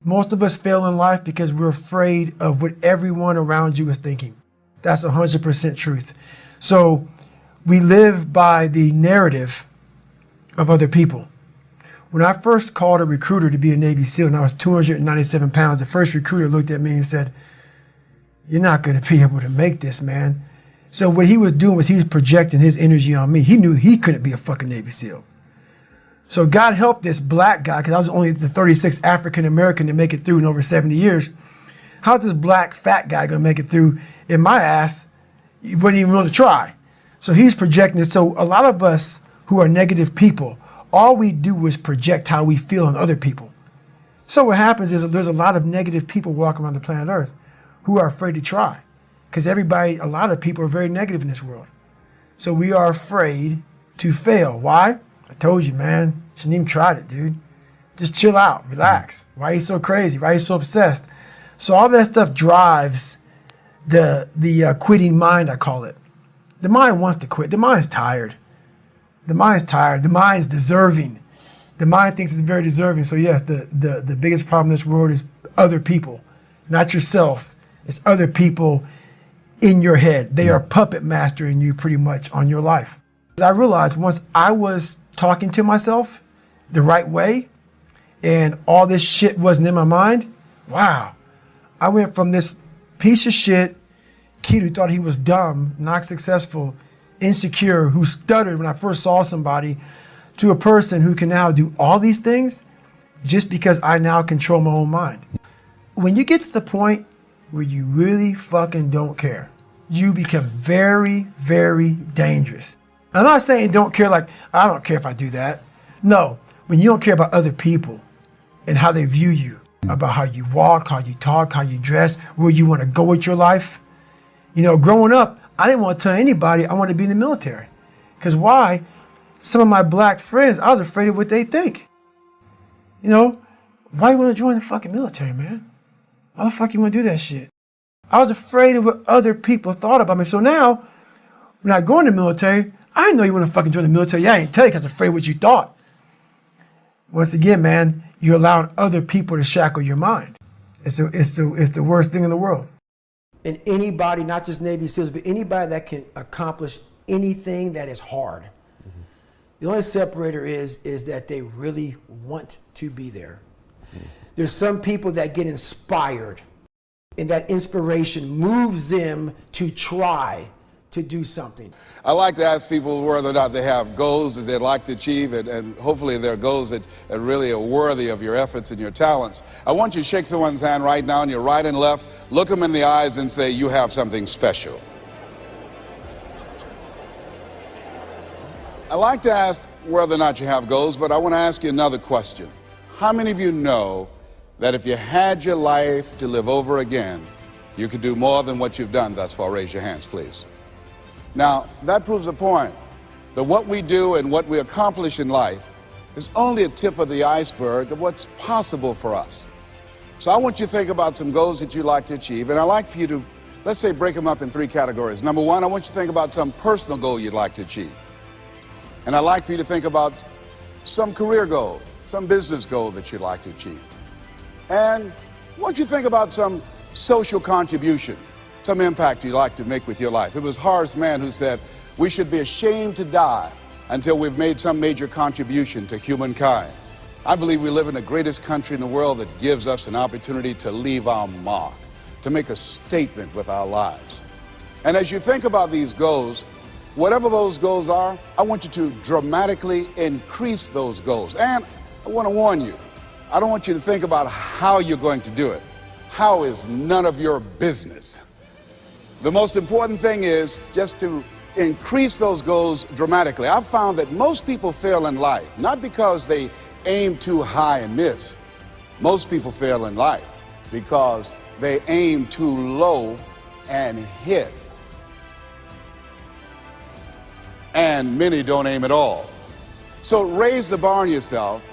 Most of us fail in life because we're afraid of what everyone around you is thinking. That's 100% truth. So we live by the narrative of other people. When I first called a recruiter to be a Navy SEAL and I was 297 pounds, the first recruiter looked at me and said, "You're not going to be able to make this, man." So what he was doing was he was projecting his energy on me. He knew he couldn't be a fucking Navy SEAL. So God help this black guy, because I was only the 36th African American to make it through in over 70 years. How's this black fat guy going to make it through in my ass? He wouldn't even want to try. So he's projecting this. So a lot of us who are negative people, all we do is project how we feel on other people. So what happens is there's a lot of negative people walking around the planet Earth who are afraid to try. Because a lot of people are very negative in this world. So we are afraid to fail. Why? I told you, man. Shouldn't even tried it, dude. Just chill out, relax. Why are you so crazy? Why are you so obsessed? So all that stuff drives the quitting mind, I call it. The mind wants to quit. The mind's tired. The mind's tired. The mind's deserving. The mind thinks it's very deserving. So yes, the biggest problem in this world is other people, not yourself. It's other people in your head. They are puppet mastering you pretty much on your life. I realized once I was talking to myself the right way and all this shit wasn't in my mind, wow, I went from this piece of shit kid who thought he was dumb, not successful, insecure, who stuttered when I first saw somebody, to a person who can now do all these things just because I now control my own mind. When you get to the point where you really fucking don't care, you become very, very dangerous. I'm not saying don't care like, I don't care if I do that. No, when you don't care about other people and how they view you, about how you walk, how you talk, how you dress, where you want to go with your life. You know, growing up, I didn't want to tell anybody I wanted to be in the military. Because why? Some of my black friends, I was afraid of what they think. You know, why you want to join the fucking military, man? Why the fuck you want to do that shit? I was afraid of what other people thought about me. So now, when I go in the military, I didn't know you want to fucking join the military. Yeah, I didn't tell you because I was afraid of what you thought. Once again, man, you're allowing other people to shackle your mind. It's the worst thing in the world. And anybody, not just Navy SEALs, but anybody that can accomplish anything that is hard, the only separator is that they really want to be there. There's some people that get inspired, and that inspiration moves them to try to do something. I like to ask people whether or not they have goals that they'd like to achieve, and hopefully they're goals that really are worthy of your efforts and your talents. I want you to shake someone's hand right now on your right and left, look them in the eyes and say, you have something special. I like to ask whether or not you have goals, but I want to ask you another question. How many of you know that if you had your life to live over again, you could do more than what you've done thus far? Raise your hands, please. Now, that proves the point that what we do and what we accomplish in life is only a tip of the iceberg of what's possible for us. So I want you to think about some goals that you'd like to achieve, and I'd like for you to, let's say, break them up in 3 categories. Number 1, I want you to think about some personal goal you'd like to achieve. And I'd like for you to think about some career goal, some business goal that you'd like to achieve. And I want you to think about some social contribution, some impact you'd like to make with your life. It was Horace Mann who said, we should be ashamed to die until we've made some major contribution to humankind. I believe we live in the greatest country in the world that gives us an opportunity to leave our mark, to make a statement with our lives. And as you think about these goals, whatever those goals are, I want you to dramatically increase those goals. And I want to warn you, I don't want you to think about how you're going to do it. How is none of your business. The most important thing is just to increase those goals dramatically. I've found that most people fail in life, not because they aim too high and miss. Most people fail in life because they aim too low and hit. And many don't aim at all. So raise the bar on yourself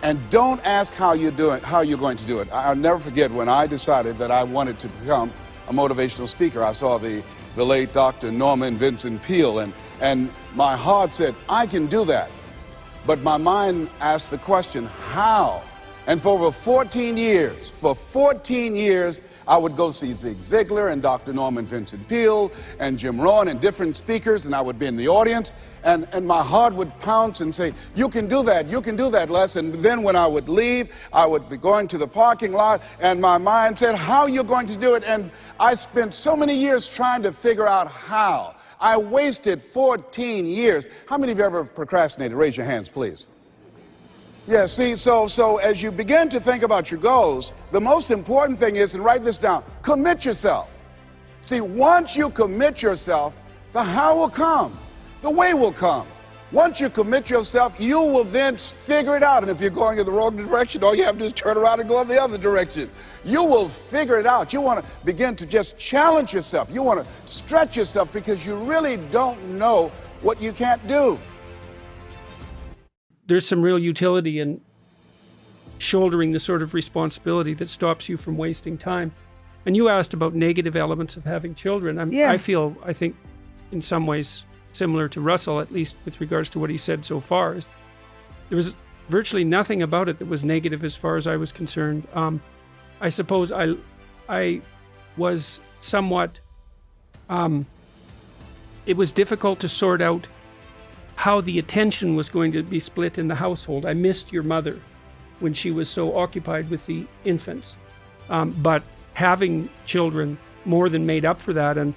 and don't ask how you're going to do it. I'll never forget when I decided that I wanted to become a motivational speaker. I saw the late Dr. Norman Vincent Peale, and my heart said, I can do that. But my mind asked the question, how? And for over 14 years, I would go see Zig Ziglar and Dr. Norman Vincent Peale and Jim Rohn and different speakers, and I would be in the audience, and my heart would pounce and say, you can do that, Les. And then when I would leave, I would be going to the parking lot, and my mind said, how are you going to do it? And I spent so many years trying to figure out how. I wasted 14 years. How many of you ever procrastinated? Raise your hands, please. Yeah, see, so as you begin to think about your goals, the most important thing is, and write this down, commit yourself. See, once you commit yourself, the how will come, the way will come. Once you commit yourself, you will then figure it out. And if you're going in the wrong direction, all you have to do is turn around and go in the other direction. You will figure it out. You want to begin to just challenge yourself. You want to stretch yourself because you really don't know what you can't do. There's some real utility in shouldering the sort of responsibility that stops you from wasting time. And you asked about negative elements of having children. I think, in some ways, similar to Russell, at least with regards to what he said so far, is there was virtually nothing about it that was negative as far as I was concerned. I suppose I was somewhat, it was difficult to sort out how the attention was going to be split in the household. I missed your mother when she was so occupied with the infants. But having children more than made up for that. And,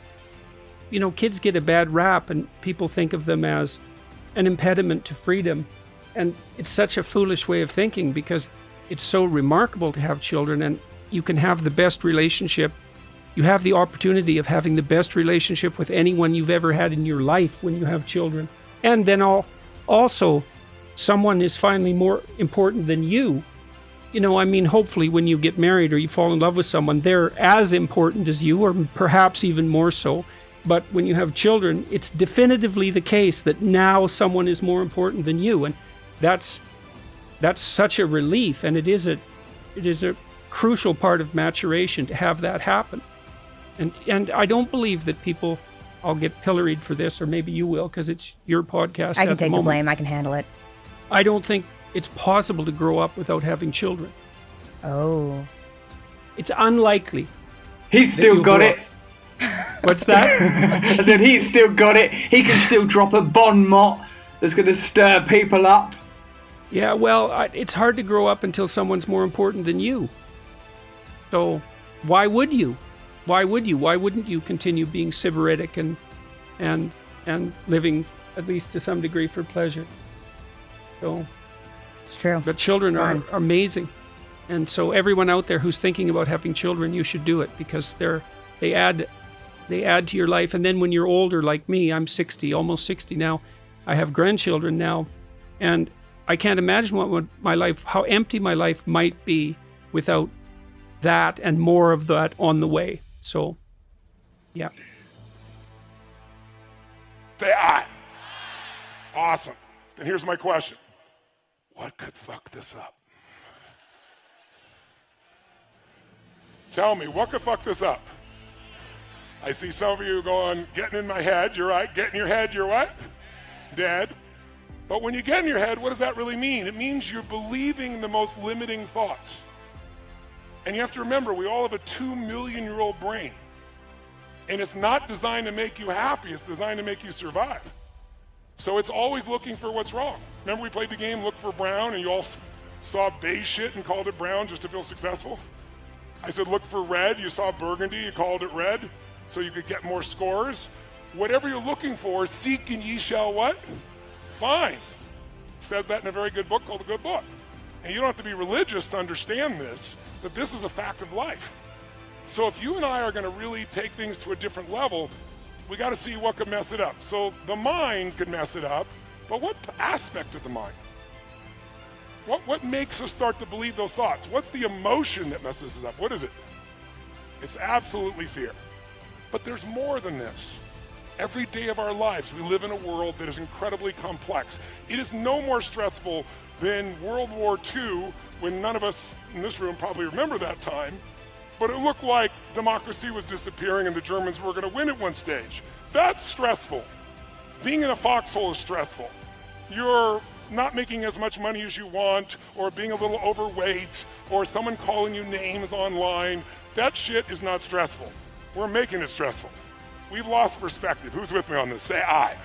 you know, kids get a bad rap and people think of them as an impediment to freedom. And it's such a foolish way of thinking because it's so remarkable to have children and you can have the best relationship. You have the opportunity of having the best relationship with anyone you've ever had in your life when you have children. And then also, someone is finally more important than you. You know, I mean, hopefully when you get married or you fall in love with someone, they're as important as you, or perhaps even more so. But when you have children, it's definitively the case that now someone is more important than you. And that's such a relief. And it is a crucial part of maturation to have that happen. And I don't believe that people, I'll get pilloried for this, or maybe you will, because it's your podcast. I can take the blame. I can handle it. I don't think it's possible to grow up without having children. Oh. It's unlikely. He's still got it. What's that? I said he's still got it. He can still drop a bon mot that's going to stir people up. Yeah, well, it's hard to grow up until someone's more important than you. So why would you? Why would you? Why wouldn't you continue being sybaritic and living, at least to some degree, for pleasure? So it's true. But children are amazing. And so everyone out there who's thinking about having children, you should do it because they add to your life. And then when you're older, like me, I'm 60, almost 60 now. I have grandchildren now. And I can't imagine how empty my life might be without that and more of that on the way. So, yeah. Say aye. Awesome. Then here's my question. What could fuck this up? Tell me, what could fuck this up? I see some of you going, getting in my head. You're right. Get in your head, you're what? Dead. But when you get in your head, what does that really mean? It means you're believing the most limiting thoughts. And you have to remember, we all have a 2-million-year-old brain. And it's not designed to make you happy, it's designed to make you survive. So it's always looking for what's wrong. Remember we played the game Look for Brown and you all saw beige shit and called it brown just to feel successful? I said look for red, you saw burgundy, you called it red so you could get more scores. Whatever you're looking for, seek and ye shall what? Find. It says that in a very good book called The Good Book. And you don't have to be religious to understand this, but this is a fact of life. So if you and I are going to really take things to a different level, we got to see what could mess it up. So the mind could mess it up, but what aspect of the mind? What makes us start to believe those thoughts? What's the emotion that messes us up? What is it? It's absolutely fear. But there's more than this. Every day of our lives, we live in a world that is incredibly complex. It is no more stressful than World War II, when none of us in this room probably remember that time, but it looked like democracy was disappearing and the Germans were going to win at one stage. That's stressful. Being in a foxhole is stressful. Your not making as much money as you want, or being a little overweight, or someone calling you names online. That shit is not stressful. We're making it stressful. We've lost perspective. Who's with me on this? Say aye.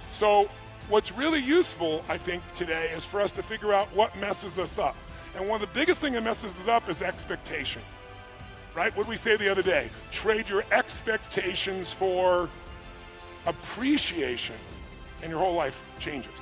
So what's really useful, I think, today is for us to figure out what messes us up. And one of the biggest things that messes us up is expectation. Right? What did we say the other day? Trade your expectations for appreciation, and your whole life changes.